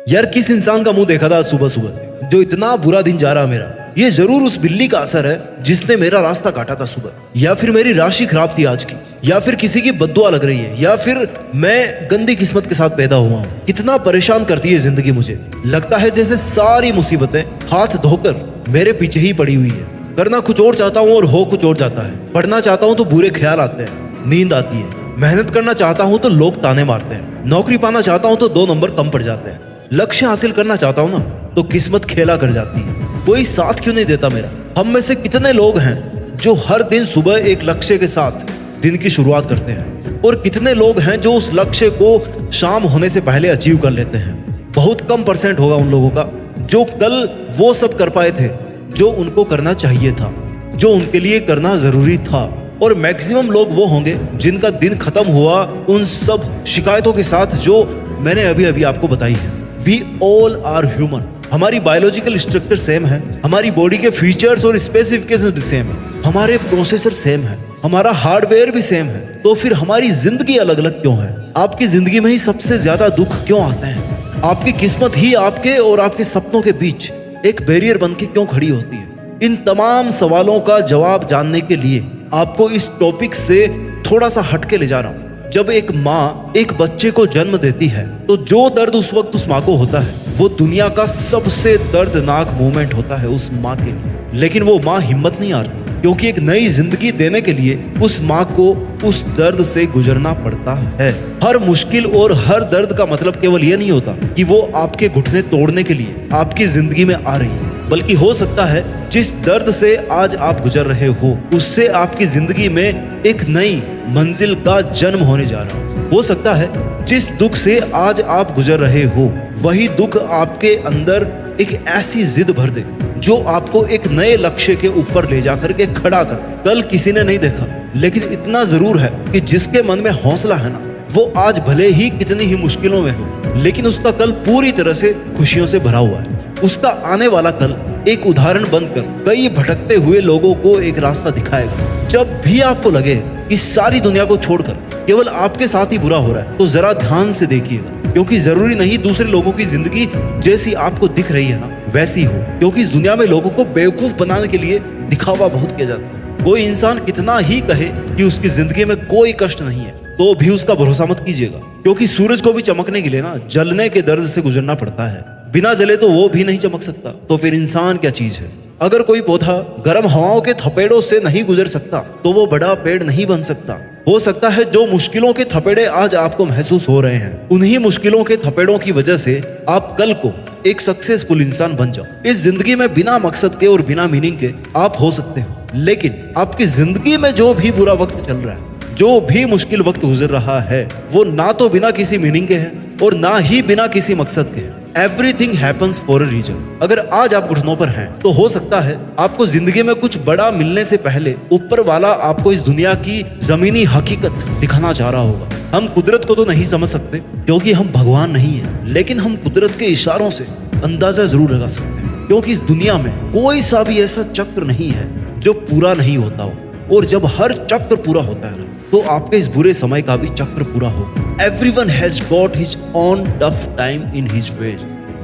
यार किस इंसान का मुंह देखा था सुबह सुबह जो इतना बुरा दिन जा रहा मेरा। ये जरूर उस बिल्ली का असर है जिसने मेरा रास्ता काटा था सुबह, या फिर मेरी राशि खराब थी आज की, या फिर किसी की बद्दुआ लग रही है, या फिर मैं गंदी किस्मत के साथ पैदा हुआ हूँ। कितना परेशान करती है जिंदगी मुझे। लगता है जैसे सारी मुसीबतें हाथ धोकर मेरे पीछे ही पड़ी हुई है। करना कुछ और चाहता हूँ और हो कुछ और जाता है। पढ़ना चाहता हूँ तो बुरे ख्याल आते हैं, नींद आती है। मेहनत करना चाहता हूँ तो लोग ताने मारते हैं। नौकरी पाना चाहता हूँ तो 2 नंबर कम पड़ जाते हैं। लक्ष्य हासिल करना चाहता हूँ ना तो किस्मत खेला कर जाती है। कोई साथ क्यों नहीं देता मेरा। हम में से कितने लोग हैं जो हर दिन सुबह एक लक्ष्य के साथ दिन की शुरुआत करते हैं, और कितने लोग हैं जो उस लक्ष्य को शाम होने से पहले अचीव कर लेते हैं। बहुत कम परसेंट होगा उन लोगों का जो कल वो सब कर पाए थे जो उनको करना चाहिए था, जो उनके लिए करना जरूरी था। और मैक्सिमम लोग वो होंगे जिनका दिन खत्म हुआ उन सब शिकायतों के साथ जो मैंने अभी अभी आपको बताई है। We all are human. हमारी बायोलॉजिकल स्ट्रक्चर सेम है, हमारी बॉडी के फीचर्स और स्पेसिफिकेशन भी सेम है, हमारे प्रोसेसर सेम है, हमारा हार्डवेयर भी सेम है। तो फिर हमारी जिंदगी अलग अलग क्यों है? आपकी जिंदगी में ही सबसे ज्यादा दुख क्यों आते हैं? आपकी किस्मत ही आपके और आपके सपनों के बीच एक बैरियर बन के क्यों खड़ी होती है? इन तमाम सवालों का जवाब जानने के लिए आपको इस टॉपिक से थोड़ा सा हटके ले जा रहा हूँ। जब एक माँ एक बच्चे को जन्म देती है तो जो दर्द उस वक्त उस माँ को होता है वो दुनिया का सबसे दर्दनाक मोमेंट होता है उस माँ के लिए। लेकिन वो माँ हिम्मत नहीं हारती, क्योंकि एक नई जिंदगी देने के लिए उस माँ को उस दर्द से गुजरना पड़ता है। हर मुश्किल और हर दर्द का मतलब केवल ये नहीं होता कि वो आपके घुटने तोड़ने के लिए आपकी जिंदगी में आ रही है, बल्कि हो सकता है जिस दर्द से आज आप गुजर रहे हो उससे आपकी जिंदगी में एक नई मंजिल का जन्म होने जा रहा हो सकता है जिस दुख से आज आप गुजर रहे हो वही दुख आपके अंदर एक ऐसी जिद भर दे जो आपको एक नए लक्ष्य के ऊपर ले जाकर के खड़ा कर दे। कल किसी ने नहीं देखा, लेकिन इतना जरूर है कि जिसके मन में हौसला है ना वो आज भले ही कितनी ही मुश्किलों में हो, लेकिन उसका कल पूरी तरह से खुशियों से भरा हुआ है। उसका आने वाला कल एक उदाहरण बनकर कई भटकते हुए लोगों को एक रास्ता दिखाएगा। जब भी आपको लगे कि सारी दुनिया को छोड़कर केवल आपके साथ ही बुरा हो रहा है तो जरा ध्यान से देखिएगा, क्योंकि जरूरी नहीं दूसरे लोगों की जिंदगी जैसी आपको दिख रही है ना वैसी हो। क्योंकि इस दुनिया में लोगों को बेवकूफ बनाने के लिए दिखावा बहुत किया जाता है। कोई इंसान कितना ही कहे कि उसकी जिंदगी में कोई कष्ट नहीं है तो भी उसका भरोसा मत कीजिएगा, क्योंकि सूरज को भी चमकने के लिए ना जलने के दर्द से गुजरना पड़ता है। बिना जले तो वो भी नहीं चमक सकता, तो फिर इंसान क्या चीज है? अगर कोई पौधा गर्म हवाओं के थपेड़ों से नहीं गुजर सकता तो वो बड़ा पेड़ नहीं बन सकता। हो सकता है जो मुश्किलों के थपेड़े आज आपको महसूस हो रहे हैं उन्हीं मुश्किलों के थपेड़ों की वजह से आप कल को एक सक्सेसफुल इंसान बन जाओ। इस जिंदगी में बिना मकसद के और बिना मीनिंग के आप हो सकते हो, लेकिन आपकी जिंदगी में जो भी बुरा वक्त चल रहा है, जो भी मुश्किल वक्त गुजर रहा है, वो ना तो बिना किसी मीनिंग के है और ना ही बिना किसी मकसद के है। Everything happens for a reason. अगर आज आप घुटनों पर हैं तो हो सकता है आपको जिंदगी में कुछ बड़ा मिलने से पहले ऊपर वाला आपको इस दुनिया की जमीनी हकीकत दिखाना चाह रहा होगा। हम कुदरत को तो नहीं समझ सकते क्योंकि हम भगवान नहीं हैं, लेकिन हम कुदरत के इशारों से अंदाजा जरूर लगा सकते हैं, क्योंकि इस दुनिया में कोई सा भी ऐसा चक्र नहीं है जो पूरा नहीं होता हो। और जब हर चक्र पूरा होता है ना तो आपके इस बुरे समय का भी चक्र पूरा होगा। Everyone has got his own tough time in his way.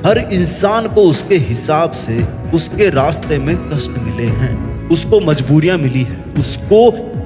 हर इंसान को उसके हिसाब से उसके रास्ते में कष्ट मिले हैं, उसको मजबूरियां मिली है, उसको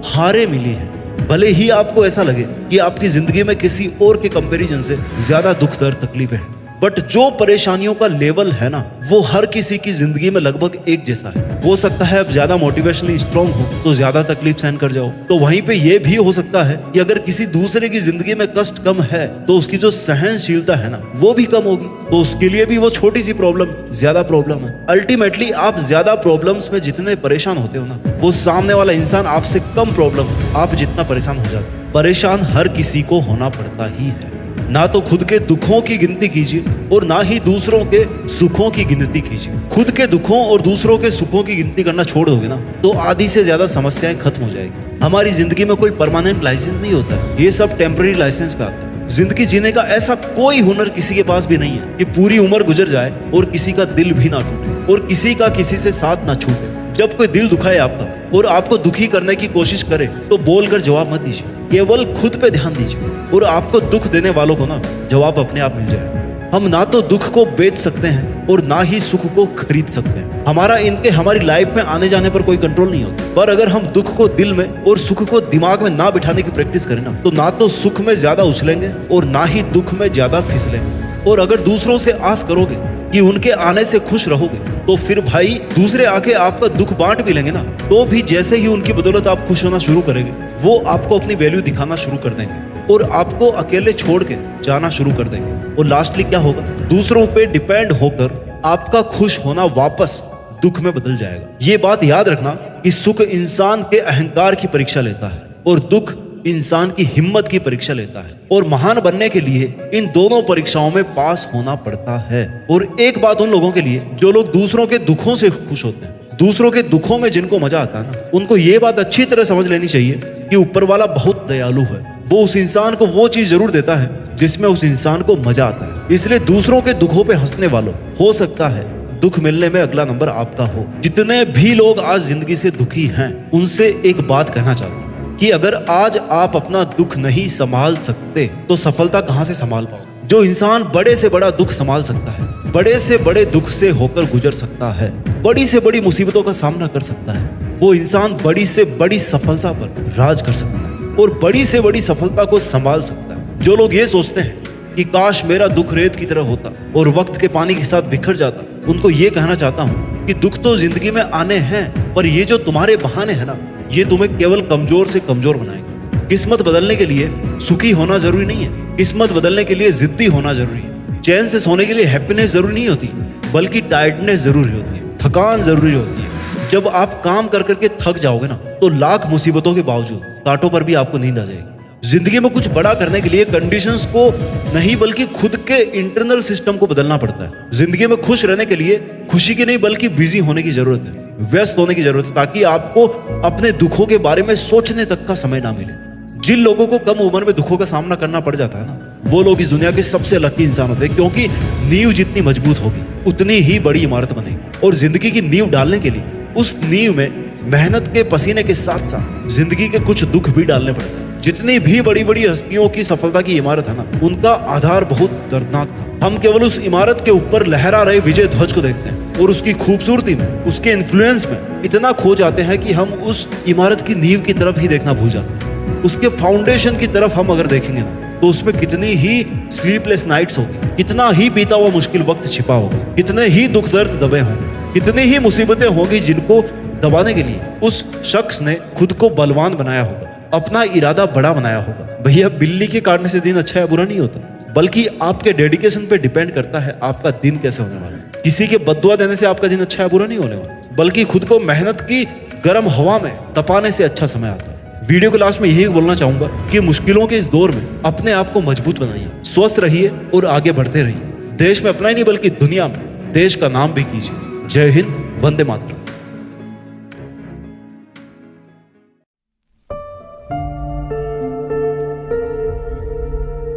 हारे मिली है। भले ही आपको ऐसा लगे कि आपकी जिंदगी में किसी और के कंपैरिजन से ज्यादा दुख दर्द तकलीफें हैं, बट जो परेशानियों का लेवल है ना वो हर किसी की जिंदगी में लगभग एक जैसा है। हो सकता है आप ज्यादा मोटिवेशनली स्ट्रांग हो तो ज्यादा तकलीफ सहन कर जाओ, तो वहीं पे ये भी हो सकता है कि अगर किसी दूसरे की जिंदगी में कष्ट कम है तो उसकी जो सहनशीलता है ना वो भी कम होगी, तो उसके लिए भी वो छोटी सी प्रॉब्लम ज्यादा प्रॉब्लम है। अल्टीमेटली आप ज्यादा प्रॉब्लम्स में जितने परेशान होते हो ना वो सामने वाला इंसान आपसे कम प्रॉब्लम आप जितना परेशान हो जाते हैं। परेशान हर किसी को होना पड़ता ही है। ना तो खुद के दुखों की गिनती कीजिए और ना ही दूसरों के सुखों की गिनती कीजिए। खुद के दुखों और दूसरों के सुखों की गिनती करना छोड़ दोगे ना तो आधी से ज्यादा समस्याएं खत्म हो जाएगी। हमारी जिंदगी में कोई परमानेंट लाइसेंस नहीं होता है, ये सब टेम्पररी लाइसेंस पे आता है। जिंदगी जीने का ऐसा कोई हुनर किसी के पास भी नहीं है कि पूरी उम्र गुजर जाए और किसी का दिल भी ना टूटे और किसी का किसी से साथ ना छूटे। जब कोई दिल दुखाए आपका और आपको दुखी करने की कोशिश करे तो बोलकर जवाब मत दीजिए, केवल खुद पे ध्यान दीजिए और आपको दुख देने वालों को ना जवाब अपने आप मिल जाएगा। हम ना तो दुख को बेच सकते हैं और ना ही सुख को खरीद सकते हैं। हमारा इनके हमारी लाइफ में आने जाने पर कोई कंट्रोल नहीं होता। पर अगर हम दुख को दिल में और सुख को दिमाग में ना बिठाने की प्रैक्टिस करें ना तो सुख में ज्यादा उछलेंगे और ना ही दुख में ज्यादा फिसलेंगे। और अगर दूसरों से आस करोगे कि उनके आने से खुश रहोगे तो फिर भाई दूसरे आके आपका दुख बांट भी लेंगे तो भी जैसे ही उनकी बदौलत आप खुश होना शुरू करेंगे वो आपको अपनी वैल्यू दिखाना शुरू कर देंगे और आपको अकेले छोड़ के जाना शुरू कर देंगे। और लास्टली क्या होगा, दूसरों पे डिपेंड होकर आपका खुश होना वापस दुख में बदल जाएगा। ये बात याद रखना कि सुख इंसान के अहंकार की परीक्षा लेता है और दुख इंसान की हिम्मत की परीक्षा लेता है। और महान बनने के लिए इन दोनों परीक्षाओं में पास होना पड़ता है। और एक बात उन लोगों के लिए जो लोग दूसरों के दुखों से खुश होते हैं, दूसरों के दुखों में जिनको मजा आता है उनको ये बात अच्छी तरह समझ लेनी चाहिए कि ऊपर वाला बहुत दयालु है। वो उस इंसान को वो चीज जरूर देता है जिसमें उस इंसान को मजा आता है। इसलिए दूसरों के दुखों पे हंसने वालों, हो सकता है दुख मिलने में अगला नंबर आपका हो। जितने भी लोग आज जिंदगी से दुखी हैं उनसे एक बात कहना चाहता हूँ कि अगर आज आप अपना दुख नहीं संभाल सकते तो सफलता कहाँ से संभाल पाओ। जो इंसान बड़े से बड़ा दुख संभाल सकता है, बड़े से बड़े दुख से होकर गुजर सकता है, बड़ी से बड़ी मुसीबतों का सामना कर सकता है, वो इंसान बड़ी से बड़ी सफलता पर राज कर सकता है और बड़ी से बड़ी सफलता को संभाल सकता है। जो लोग ये सोचते हैं कि काश मेरा दुख रेत की तरह होता और वक्त के पानी के साथ बिखर जाता, उनको ये कहना चाहता हूँ कि दुख तो जिंदगी में आने हैं, पर ये जो तुम्हारे बहाने हैं ये तुम्हें केवल कमजोर से कमजोर बनाएंगे। किस्मत बदलने के लिए सुखी होना जरूरी नहीं है, किस्मत बदलने के लिए जिद्दी होना जरूरी है। चैन से सोने के लिए हैप्पीनेस जरूरी नहीं होती, बल्कि टायर्डनेस जरूरी होती है, थकान जरूरी होती है। जब आप काम कर करके थक जाओगे तो लाख मुसीबतों के बावजूद कांटों पर भी आपको नींद आ जाएगी। जिंदगी में कुछ बड़ा करने के लिए कंडीशंस को नहीं बल्कि खुद के इंटरनल सिस्टम को बदलना पड़ता है। जिंदगी में खुश रहने के लिए खुशी की नहीं बल्कि बिजी होने की जरूरत है, व्यस्त होने की जरूरत है, ताकि आपको अपने दुखों के बारे में सोचने तक का समय ना मिले। जिन लोगों को कम उम्र में दुखों का सामना करना पड़ जाता है वो लोग इस दुनिया के सबसे लकी इंसान होते हैं, क्योंकि नींव जितनी मजबूत होगी उतनी ही बड़ी इमारत बनेगी। और जिंदगी की नींव डालने के लिए उस नींव में मेहनत के पसीने के साथ साथ जिंदगी के कुछ दुख भी डालने पड़ते हैं। जितनी भी बड़ी बड़ी हस्तियों की सफलता की इमारत है उनका आधार बहुत दर्दनाक था। हम केवल उस इमारत के ऊपर लहरा रहे विजय ध्वज को देखते हैं और उसकी खूबसूरती में, उसके इन्फ्लुएंस में इतना खो जाते हैं कि हम उस इमारत की नींव की तरफ ही देखना भूल जाते हैं। उसके फाउंडेशन की तरफ हम अगर देखेंगे तो उसमें कितनी ही स्लीपलेस नाइट्स होगी, कितना ही बीता हुआ मुश्किल वक्त छिपा होगा, कितने ही दुख दर्द दबे होंगे, कितनी ही मुसीबतें होंगी जिनको दबाने के लिए उस शख्स ने खुद को बलवान बनाया होगा, अपना इरादा बड़ा बनाया होगा। भैया बिल्ली के काटने से दिन अच्छा या बुरा नहीं होता, बल्कि आपके डेडिकेशन पे डिपेंड करता है आपका दिन कैसे होने वाला है। किसी के बद्दुआ देने से आपका दिन अच्छा या बुरा नहीं होने वाला, बल्कि खुद को मेहनत की गर्म हवा में तपाने से अच्छा समय आता है। वीडियो के लास्ट में यही बोलना चाहूंगा कि मुश्किलों के इस दौर में अपने आप को मजबूत बनाइए, स्वस्थ रहिए और आगे बढ़ते रहिए। देश में अपना ही नहीं बल्कि दुनिया में देश का नाम भी कीजिए। जय हिंद, वंदे मातरम।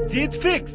जीत फिक्स।